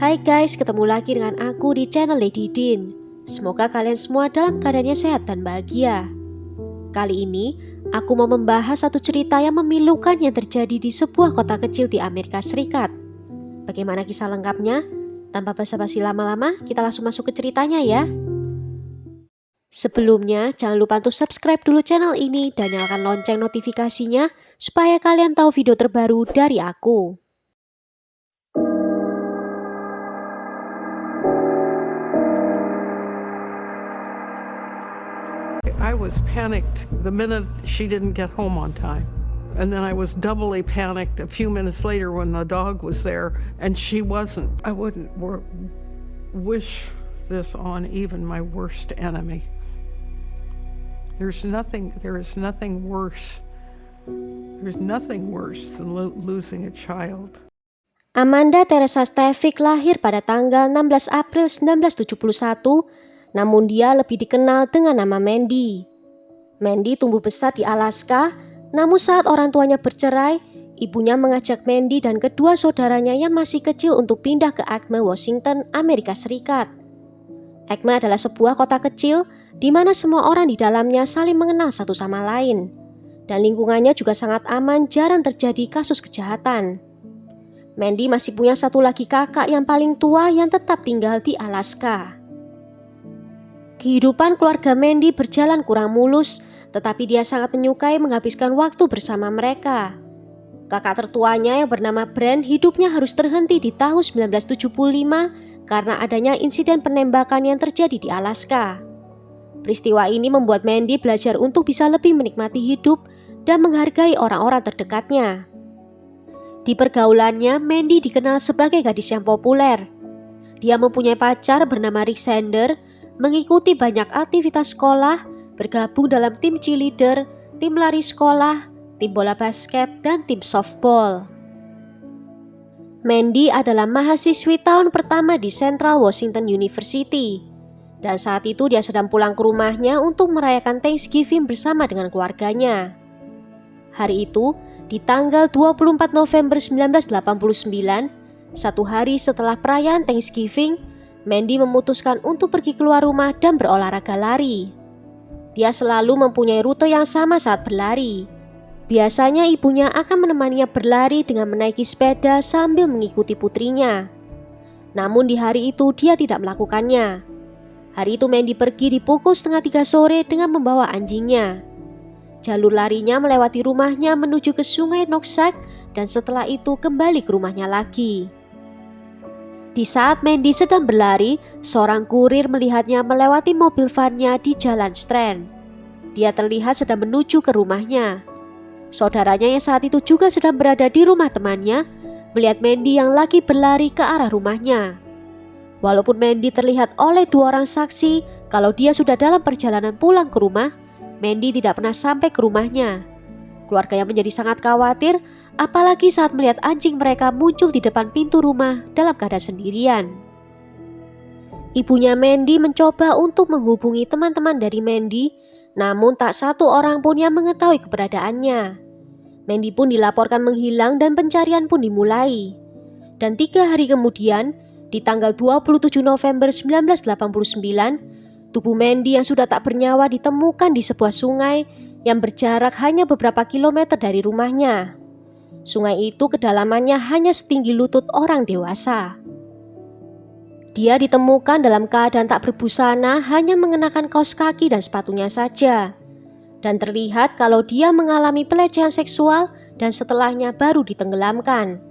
Hai guys, ketemu lagi dengan aku di channel Lady Din. Semoga kalian semua dalam keadaannya sehat dan bahagia. Kali ini, aku mau membahas satu cerita yang memilukan yang terjadi di sebuah kota kecil di Amerika Serikat. Bagaimana kisah lengkapnya? Tanpa basa-basi lama-lama, kita langsung masuk ke ceritanya ya. Sebelumnya, jangan lupa untuk subscribe dulu channel ini dan nyalakan lonceng notifikasinya supaya kalian tahu video terbaru dari aku. I was panicked the minute she didn't get home on time. And then I was doubly panicked a few minutes later when the dog was there and she wasn't. I wouldn't wish this on even my worst enemy. There is nothing worse. There's nothing worse than losing a child. Amanda Teresa Stevick lahir pada tanggal 16 April 1971, namun dia lebih dikenal dengan nama Mandy. Mandy tumbuh besar di Alaska, namun saat orang tuanya bercerai, ibunya mengajak Mandy dan kedua saudaranya yang masih kecil untuk pindah ke Acme, Washington, Amerika Serikat. Acme adalah sebuah kota kecil di mana semua orang di dalamnya saling mengenal satu sama lain, dan lingkungannya juga sangat aman, jarang terjadi kasus kejahatan. Mandy masih punya satu lagi kakak yang paling tua yang tetap tinggal di Alaska. Kehidupan keluarga Mandy berjalan kurang mulus, tetapi dia sangat menyukai menghabiskan waktu bersama mereka. Kakak tertuanya yang bernama Brent hidupnya harus terhenti di tahun 1975 karena adanya insiden penembakan yang terjadi di Alaska. Peristiwa ini membuat Mandy belajar untuk bisa lebih menikmati hidup dan menghargai orang-orang terdekatnya. Di pergaulannya, Mandy dikenal sebagai gadis yang populer. Dia mempunyai pacar bernama Rick Sander, mengikuti banyak aktivitas sekolah, bergabung dalam tim cheerleader, tim lari sekolah, tim bola basket, dan tim softball. Mandy adalah mahasiswi tahun pertama di Central Washington University, dan saat itu dia sedang pulang ke rumahnya untuk merayakan Thanksgiving bersama dengan keluarganya. Hari itu, di tanggal 24 November 1989, satu hari setelah perayaan Thanksgiving, Mandy memutuskan untuk pergi keluar rumah dan berolahraga lari. Dia selalu mempunyai rute yang sama saat berlari. Biasanya ibunya akan menemaninya berlari dengan menaiki sepeda sambil mengikuti putrinya. Namun di hari itu dia tidak melakukannya. Hari itu Mandy pergi di pukul 2:30 sore dengan membawa anjingnya. Jalur larinya melewati rumahnya menuju ke sungai Nooksack dan setelah itu kembali ke rumahnya lagi. Di saat Mandy sedang berlari, seorang kurir melihatnya melewati mobil vannya di Jalan Strand. Dia terlihat sedang menuju ke rumahnya. Saudaranya yang saat itu juga sedang berada di rumah temannya, melihat Mandy yang lagi berlari ke arah rumahnya. Walaupun Mandy terlihat oleh dua orang saksi kalau dia sudah dalam perjalanan pulang ke rumah, Mandy tidak pernah sampai ke rumahnya. Keluarganya menjadi sangat khawatir, apalagi saat melihat anjing mereka muncul di depan pintu rumah dalam keadaan sendirian. Ibunya Mandy mencoba untuk menghubungi teman-teman dari Mandy, namun tak satu orang pun yang mengetahui keberadaannya. Mandy pun dilaporkan menghilang dan pencarian pun dimulai. Dan 3 hari kemudian, di tanggal 27 November 1989, tubuh Mandy yang sudah tak bernyawa ditemukan di sebuah sungai yang berjarak hanya beberapa kilometer dari rumahnya. Sungai itu kedalamannya hanya setinggi lutut orang dewasa. Dia ditemukan dalam keadaan tak berbusana, hanya mengenakan kaos kaki dan sepatunya saja. Dan terlihat kalau dia mengalami pelecehan seksual dan setelahnya baru ditenggelamkan.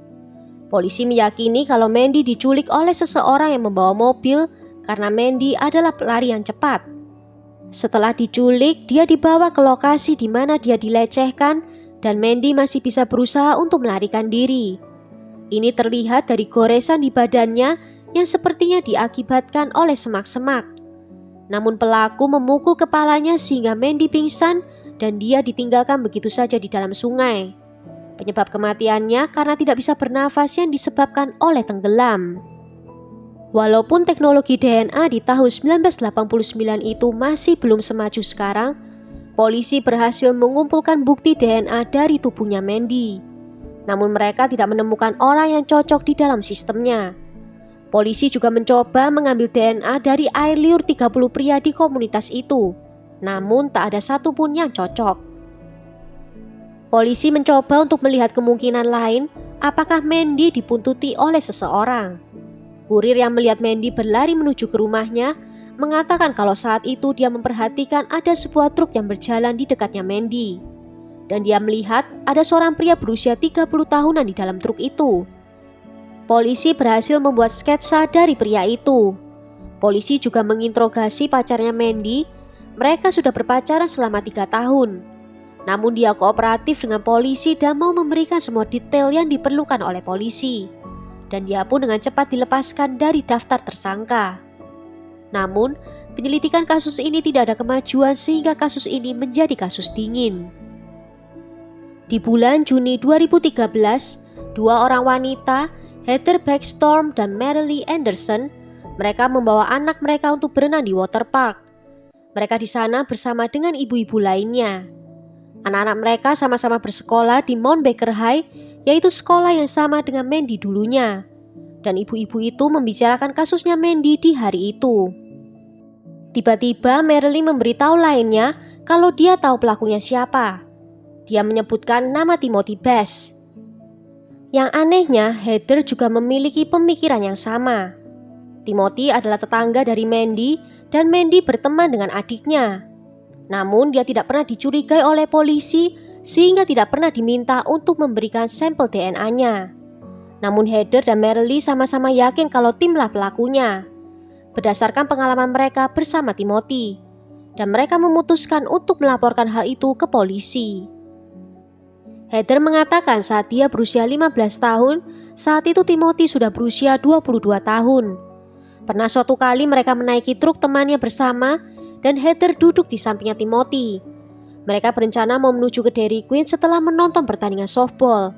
Polisi meyakini kalau Mandy diculik oleh seseorang yang membawa mobil karena Mandy adalah pelari yang cepat. Setelah diculik, dia dibawa ke lokasi di mana dia dilecehkan dan Mandy masih bisa berusaha untuk melarikan diri. Ini terlihat dari goresan di badannya yang sepertinya diakibatkan oleh semak-semak. Namun pelaku memukul kepalanya sehingga Mandy pingsan dan dia ditinggalkan begitu saja di dalam sungai. Penyebab kematiannya karena tidak bisa bernafas yang disebabkan oleh tenggelam. Walaupun teknologi DNA di tahun 1989 itu masih belum semaju sekarang, polisi berhasil mengumpulkan bukti DNA dari tubuhnya Mandy. Namun mereka tidak menemukan orang yang cocok di dalam sistemnya. Polisi juga mencoba mengambil DNA dari air liur 30 pria di komunitas itu, namun tak ada satupun yang cocok. Polisi mencoba untuk melihat kemungkinan lain, apakah Mandy dibuntuti oleh seseorang. Kurir yang melihat Mandy berlari menuju ke rumahnya mengatakan kalau saat itu dia memperhatikan ada sebuah truk yang berjalan di dekatnya Mandy. Dan dia melihat ada seorang pria berusia 30 tahunan di dalam truk itu. Polisi berhasil membuat sketsa dari pria itu. Polisi juga menginterogasi pacarnya Mandy. Mereka sudah berpacaran selama 3 tahun. Namun dia kooperatif dengan polisi dan mau memberikan semua detail yang diperlukan oleh polisi. Dan dia pun dengan cepat dilepaskan dari daftar tersangka. Namun, penyelidikan kasus ini tidak ada kemajuan sehingga kasus ini menjadi kasus dingin. Di bulan Juni 2013, 2 orang wanita, Heather Backstorm dan Marilee Anderson, mereka membawa anak mereka untuk berenang di water park. Mereka di sana bersama dengan ibu-ibu lainnya. Anak-anak mereka sama-sama bersekolah di Mount Baker High, yaitu sekolah yang sama dengan Mandy dulunya. Dan ibu-ibu itu membicarakan kasusnya Mandy di hari itu. Tiba-tiba Marilee memberitahu lainnya kalau dia tahu pelakunya siapa. Dia menyebutkan nama Timothy Bass. Yang anehnya, Heather juga memiliki pemikiran yang sama. Timothy adalah tetangga dari Mandy dan Mandy berteman dengan adiknya. Namun dia tidak pernah dicurigai oleh polisi sehingga tidak pernah diminta untuk memberikan sampel DNA-nya. Namun Heather dan Marilee sama-sama yakin kalau Timlah pelakunya. Berdasarkan pengalaman mereka bersama Timothy. Dan mereka memutuskan untuk melaporkan hal itu ke polisi. Heather mengatakan saat dia berusia 15 tahun, saat itu Timothy sudah berusia 22 tahun. Pernah suatu kali mereka menaiki truk temannya bersama dan Heather duduk di sampingnya Timothy. Mereka berencana mau menuju ke Dairy Queen setelah menonton pertandingan softball.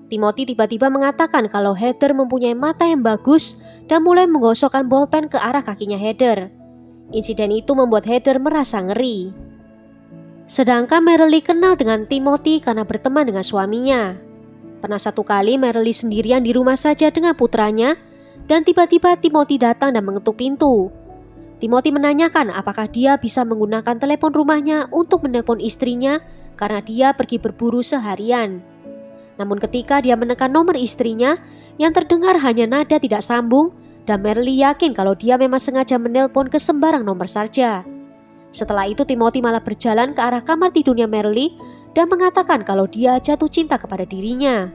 Timothy tiba-tiba mengatakan kalau Heather mempunyai mata yang bagus dan mulai menggosokkan bolpen ke arah kakinya Heather. Insiden itu membuat Heather merasa ngeri. Sedangkan Marilee kenal dengan Timothy karena berteman dengan suaminya. Pernah satu kali Marilee sendirian di rumah saja dengan putranya dan tiba-tiba Timothy datang dan mengetuk pintu. Timothy menanyakan apakah dia bisa menggunakan telepon rumahnya untuk menelpon istrinya karena dia pergi berburu seharian. Namun ketika dia menekan nomor istrinya, yang terdengar hanya nada tidak sambung dan Marilee yakin kalau dia memang sengaja menelpon ke sembarang nomor saja. Setelah itu Timothy malah berjalan ke arah kamar tidurnya Marilee dan mengatakan kalau dia jatuh cinta kepada dirinya.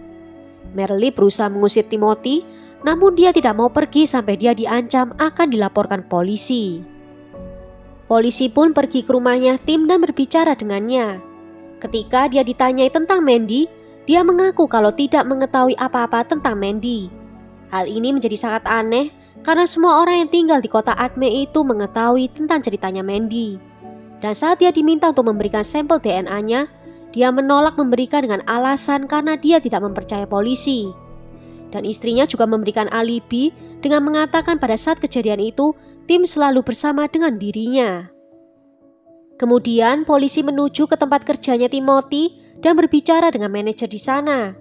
Marilee berusaha mengusir Timothy, namun dia tidak mau pergi sampai dia diancam akan dilaporkan polisi. Polisi pun pergi ke rumahnya Tim dan berbicara dengannya. Ketika dia ditanyai tentang Mandy, dia mengaku kalau tidak mengetahui apa-apa tentang Mandy. Hal ini menjadi sangat aneh karena semua orang yang tinggal di kota Acme itu mengetahui tentang ceritanya Mandy. Dan saat dia diminta untuk memberikan sampel DNA-nya, dia menolak memberikan dengan alasan karena dia tidak mempercayai polisi. Dan istrinya juga memberikan alibi dengan mengatakan pada saat kejadian itu, Tim selalu bersama dengan dirinya. Kemudian polisi menuju ke tempat kerjanya Timothy dan berbicara dengan manajer di sana.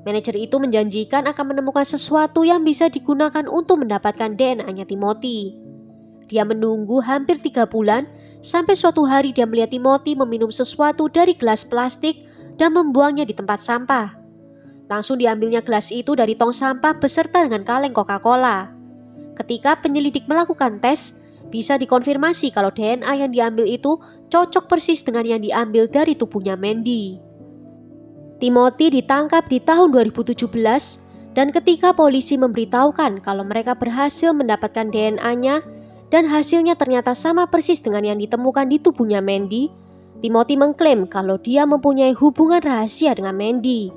Manajer itu menjanjikan akan menemukan sesuatu yang bisa digunakan untuk mendapatkan DNA-nya Timothy. Dia menunggu hampir 3 bulan sampai suatu hari dia melihat Timothy meminum sesuatu dari gelas plastik dan membuangnya di tempat sampah. Langsung diambilnya gelas itu dari tong sampah beserta dengan kaleng Coca-Cola. Ketika penyelidik melakukan tes, bisa dikonfirmasi kalau DNA yang diambil itu cocok persis dengan yang diambil dari tubuhnya Mandy. Timothy ditangkap di tahun 2017 dan ketika polisi memberitahukan kalau mereka berhasil mendapatkan DNA-nya dan hasilnya ternyata sama persis dengan yang ditemukan di tubuhnya Mandy, Timothy mengklaim kalau dia mempunyai hubungan rahasia dengan Mandy.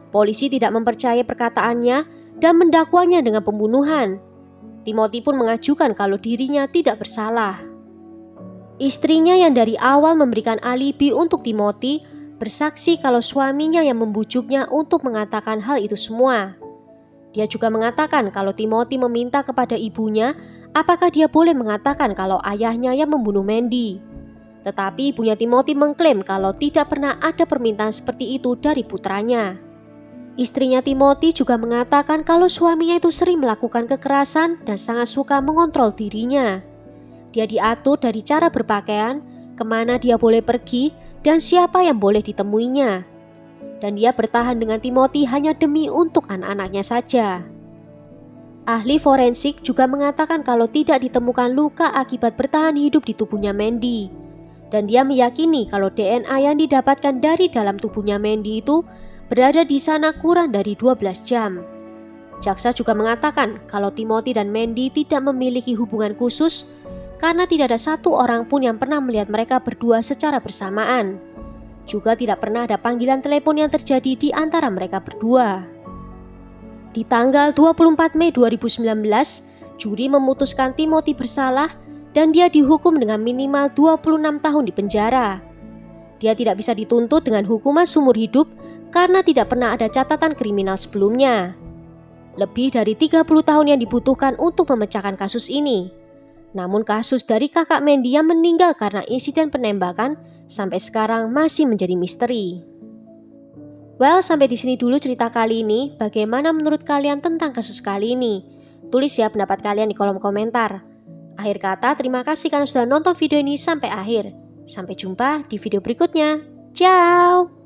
Polisi tidak mempercayai perkataannya dan mendakwanya dengan pembunuhan. Timothy pun mengajukan kalau dirinya tidak bersalah. Istrinya yang dari awal memberikan alibi untuk Timothy bersaksi kalau suaminya yang membujuknya untuk mengatakan hal itu semua. Dia juga mengatakan kalau Timothy meminta kepada ibunya apakah dia boleh mengatakan kalau ayahnya yang membunuh Mandy. Tetapi ibunya Timothy mengklaim kalau tidak pernah ada permintaan seperti itu dari putranya. Istrinya Timothy juga mengatakan kalau suaminya itu sering melakukan kekerasan dan sangat suka mengontrol dirinya. Dia diatur dari cara berpakaian, kemana dia boleh pergi, dan siapa yang boleh ditemuinya. Dan dia bertahan dengan Timothy hanya demi untuk anak-anaknya saja. Ahli forensik juga mengatakan kalau tidak ditemukan luka akibat bertahan hidup di tubuhnya Mandy. Dan dia meyakini kalau DNA yang didapatkan dari dalam tubuhnya Mandy itu berada di sana kurang dari 12 jam. Jaksa juga mengatakan kalau Timothy dan Mandy tidak memiliki hubungan khusus karena tidak ada satu orang pun yang pernah melihat mereka berdua secara bersamaan. Juga tidak pernah ada panggilan telepon yang terjadi di antara mereka berdua. Di tanggal 24 Mei 2019, juri memutuskan Timothy bersalah dan dia dihukum dengan minimal 26 tahun di penjara. Dia tidak bisa dituntut dengan hukuman seumur hidup karena tidak pernah ada catatan kriminal sebelumnya. Lebih dari 30 tahun yang dibutuhkan untuk memecahkan kasus ini. Namun kasus dari kakak Mandy yang meninggal karena insiden penembakan sampai sekarang masih menjadi misteri. Well, sampai di sini dulu cerita kali ini. Bagaimana menurut kalian tentang kasus kali ini? Tulis ya pendapat kalian di kolom komentar. Akhir kata, terima kasih karena sudah nonton video ini sampai akhir. Sampai jumpa di video berikutnya. Ciao!